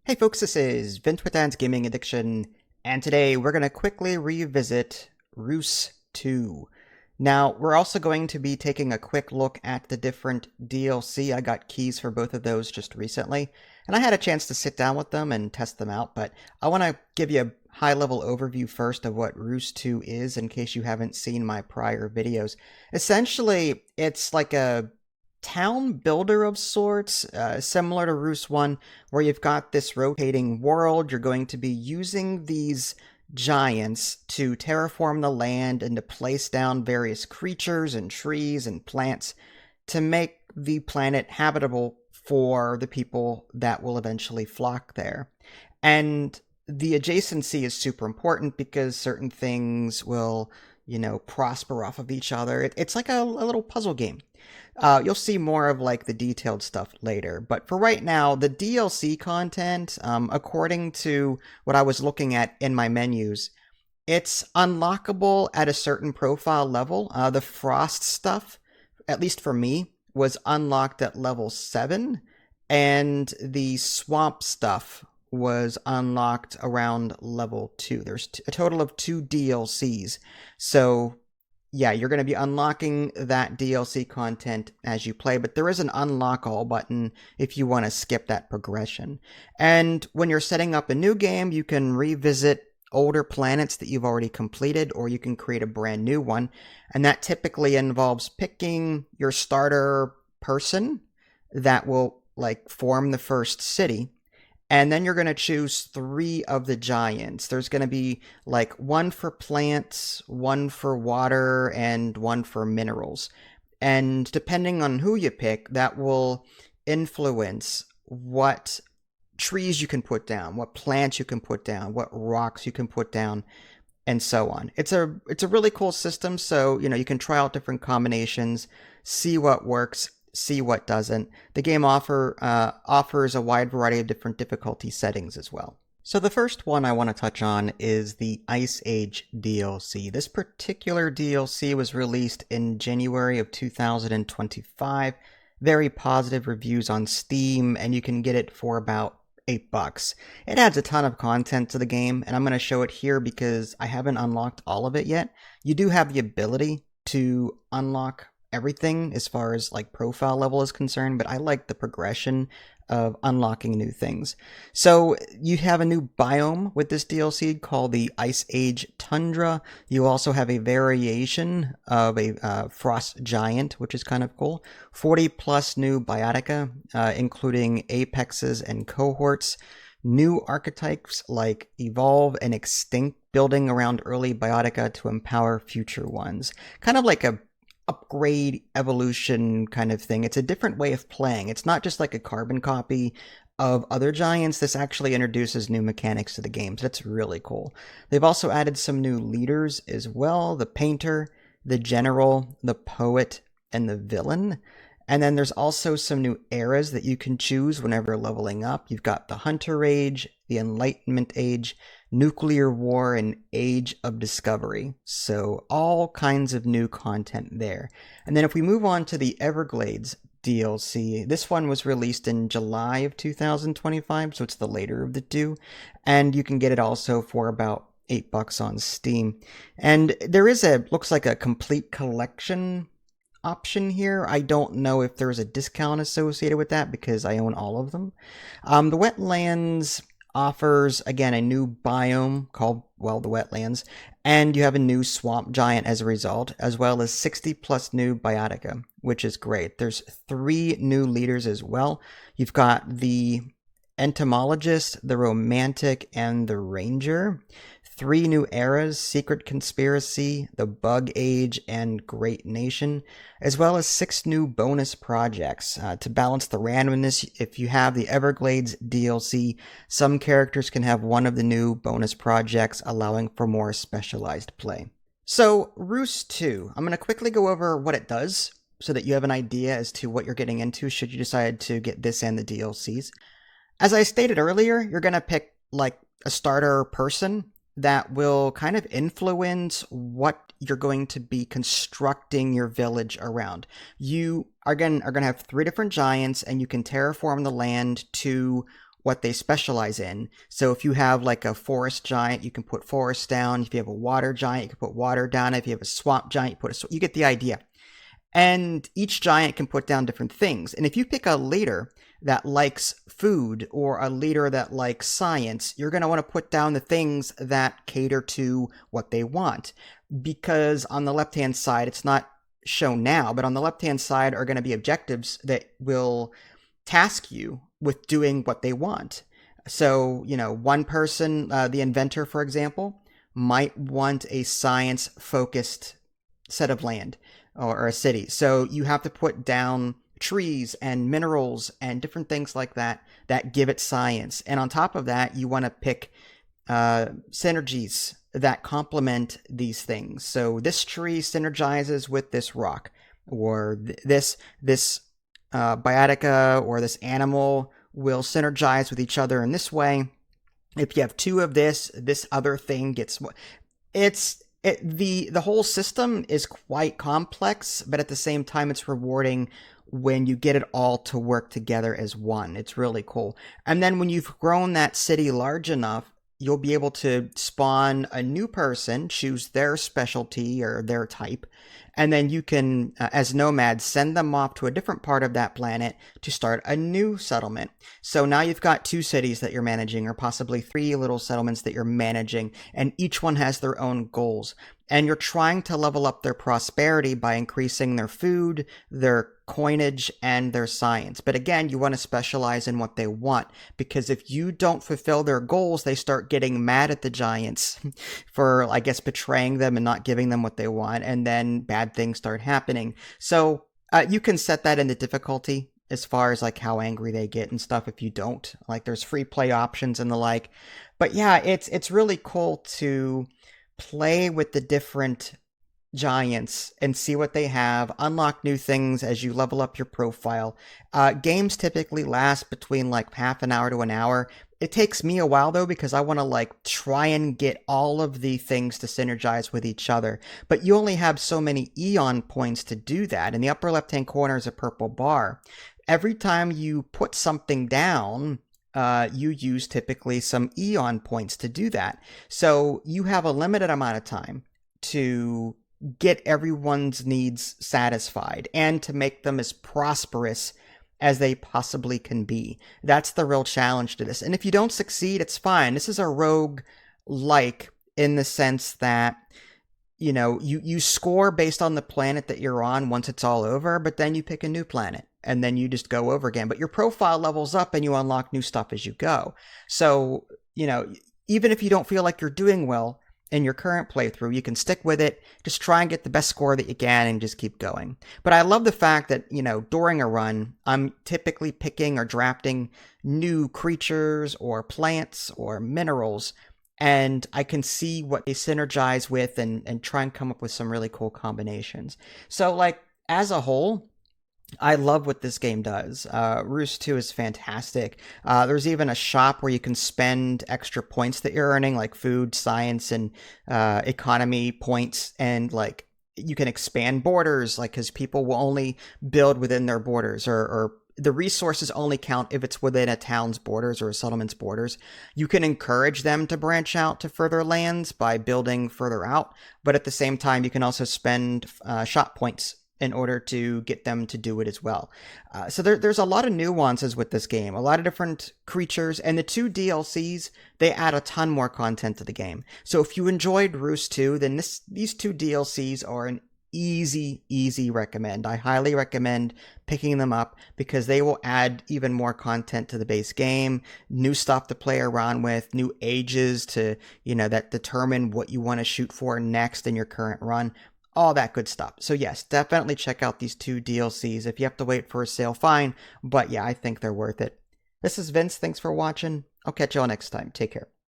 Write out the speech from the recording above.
Hey folks, this is Vince with Dan's Gaming Addiction, and today we're going to quickly revisit Reus 2. Now, we're also going to be taking a quick look at the different DLC. I got keys for both of those just recently, and I had a chance to sit down with them and test them out, but I want to give you a high-level overview first of what Reus 2 is in case you haven't seen my prior videos. Essentially, it's like a town builder of sorts, similar to Reus 1, where you've got this rotating world. You're going to be using these giants to terraform the land and to place down various creatures and trees and plants to make the planet habitable for the people that will eventually flock there. And the adjacency is super important because certain things will, prosper off of each other. It's like a little puzzle game. You'll see more of like the detailed stuff later, but for right now, the DLC content, according to what I was looking at in my menus, it's unlockable at a certain profile level. The frost stuff, at least for me, was unlocked at level 7, and the swamp stuff was unlocked around level 2. There's a total of 2 DLCs, so yeah, you're going to be unlocking that DLC content as you play, but there is an unlock all button if you want to skip that progression. And when you're setting up a new game, you can revisit older planets that you've already completed, or you can create a brand new one. And that typically involves picking your starter person that will form the first city. And then you're going to choose 3 of the giants. There's going to be one for plants, one for water, and one for minerals. And depending on who you pick, that will influence what trees you can put down, what plants you can put down, what rocks you can put down, and so on. It's a really cool system, so you can try out different combinations, see what works, see what doesn't. The game offers a wide variety of different difficulty settings as well. So the first one I want to touch on is the Ice Age DLC. This particular DLC was released in January of 2025. Very positive reviews on Steam, and you can get it for about $8. It adds a ton of content to the game, and I'm going to show it here because I haven't unlocked all of it yet. You do have the ability to unlock everything as far as profile level is concerned, but I like the progression of unlocking new things. So you have a new biome with this DLC called the Ice Age Tundra. You also have a variation of a frost giant, which is kind of cool. 40 plus new biotica, including apexes and cohorts. New archetypes like evolve and extinct, building around early biotica to empower future ones. Kind of like a upgrade evolution kind of thing. It's a different way of playing. It's not just like a carbon copy of other giants. This actually introduces new mechanics to the game, so that's really cool. They've also added some new leaders as well: the painter, the general, the poet, and the villain. And then there's also some new eras that you can choose whenever leveling up. You've got the Hunter Age, the Enlightenment Age, Nuclear War, and Age of Discovery. So all kinds of new content there. And then if we move on to the Everglades DLC, this one was released in July of 2025, so it's the later of the two. And you can get it also for about $8 on Steam. And there is looks like a complete collection option here. I don't know if there's a discount associated with that because I own all of them. The Wetlands offers, again, a new biome called, the Wetlands, and you have a new swamp giant as a result, as well as 60 plus new biotica, which is great. There's 3 new leaders as well. You've got the entomologist, the romantic, and the ranger. 3 new eras: Secret Conspiracy, the Bug Age, and Great Nation, as well as 6 new bonus projects. To balance the randomness, if you have the Everglades DLC, some characters can have one of the new bonus projects, allowing for more specialized play. So, Reus 2, I'm going to quickly go over what it does so that you have an idea as to what you're getting into should you decide to get this and the DLCs. As I stated earlier, you're going to pick a starter person that will kind of influence what you're going to be constructing your village around. You are going to have 3 different giants, and you can terraform the land to what they specialize in. So if you have like a forest giant, you can put forest down. If you have a water giant, you can put water down. If you have a swamp giant, you put you get the idea. And each giant can put down different things. And if you pick a leader that likes food or a leader that likes science, you're going to want to put down the things that cater to what they want. Because on the left-hand side, it's not shown now, but on the left-hand side are going to be objectives that will task you with doing what they want. So, one person, the inventor, for example, might want a science-focused set of land or a city. So you have to put down trees and minerals and different things like that that give it science. And on top of that, you want to pick synergies that complement these things. So this tree synergizes with this rock, or this biotica or this animal will synergize with each other in this way. If you have two of this other thing gets... The whole system is quite complex, but at the same time, it's rewarding when you get it all to work together as one. It's really cool. And then when you've grown that city large enough, you'll be able to spawn a new person, choose their specialty or their type, and then you can, as nomads, send them off to a different part of that planet to start a new settlement. So now you've got 2 cities that you're managing, or possibly 3 little settlements that you're managing, and each one has their own goals. And you're trying to level up their prosperity by increasing their food, their coinage, and their science. But again, you want to specialize in what they want, because if you don't fulfill their goals, they start getting mad at the giants for, I guess, betraying them and not giving them what they want, and then bad things start happening. So you can set that in the difficulty as far as like how angry they get and stuff if you don't. Like there's free play options and the like. But yeah, it's really cool to play with the different giants and see what they have, unlock new things as you level up your profile. Games typically last between like half an hour to an hour. It takes me a while though, because I want to like try and get all of the things to synergize with each other. But you only have so many Eon points to do that. In the upper left-hand corner is a purple bar. Every time you put something down, you use typically some Eon points to do that. So you have a limited amount of time to get everyone's needs satisfied and to make them as prosperous as they possibly can be. That's the real challenge to this. And if you don't succeed, it's fine. This is a rogue-like in the sense that, you score based on the planet that you're on once it's all over, but then you pick a new planet and then you just go over again. But your profile levels up and you unlock new stuff as you go. So, even if you don't feel like you're doing well in your current playthrough, you can stick with it, just try and get the best score that you can and just keep going. But I love the fact that, during a run, I'm typically picking or drafting new creatures or plants or minerals, and I can see what they synergize with and try and come up with some really cool combinations. So, like, as a whole, I love what this game does. Reus 2 is fantastic. There's even a shop where you can spend extra points that you're earning, like food, science, and economy points, and like you can expand borders, like because people will only build within their borders, or the resources only count if it's within a town's borders or a settlement's borders. You can encourage them to branch out to further lands by building further out, but at the same time, you can also spend shop points in order to get them to do it as well. So there's a lot of nuances with this game, a lot of different creatures, and the 2 DLCs, they add a ton more content to the game. So if you enjoyed Reus 2, then these 2 DLCs are an easy recommend. I highly recommend picking them up because they will add even more content to the base game, new stuff to play around with, new ages to, that determine what you want to shoot for next in your current run. All that good stuff. So yes, definitely check out these 2 DLCs. If you have to wait for a sale, fine. But yeah, I think they're worth it. This is Vince. Thanks for watching. I'll catch you all next time. Take care.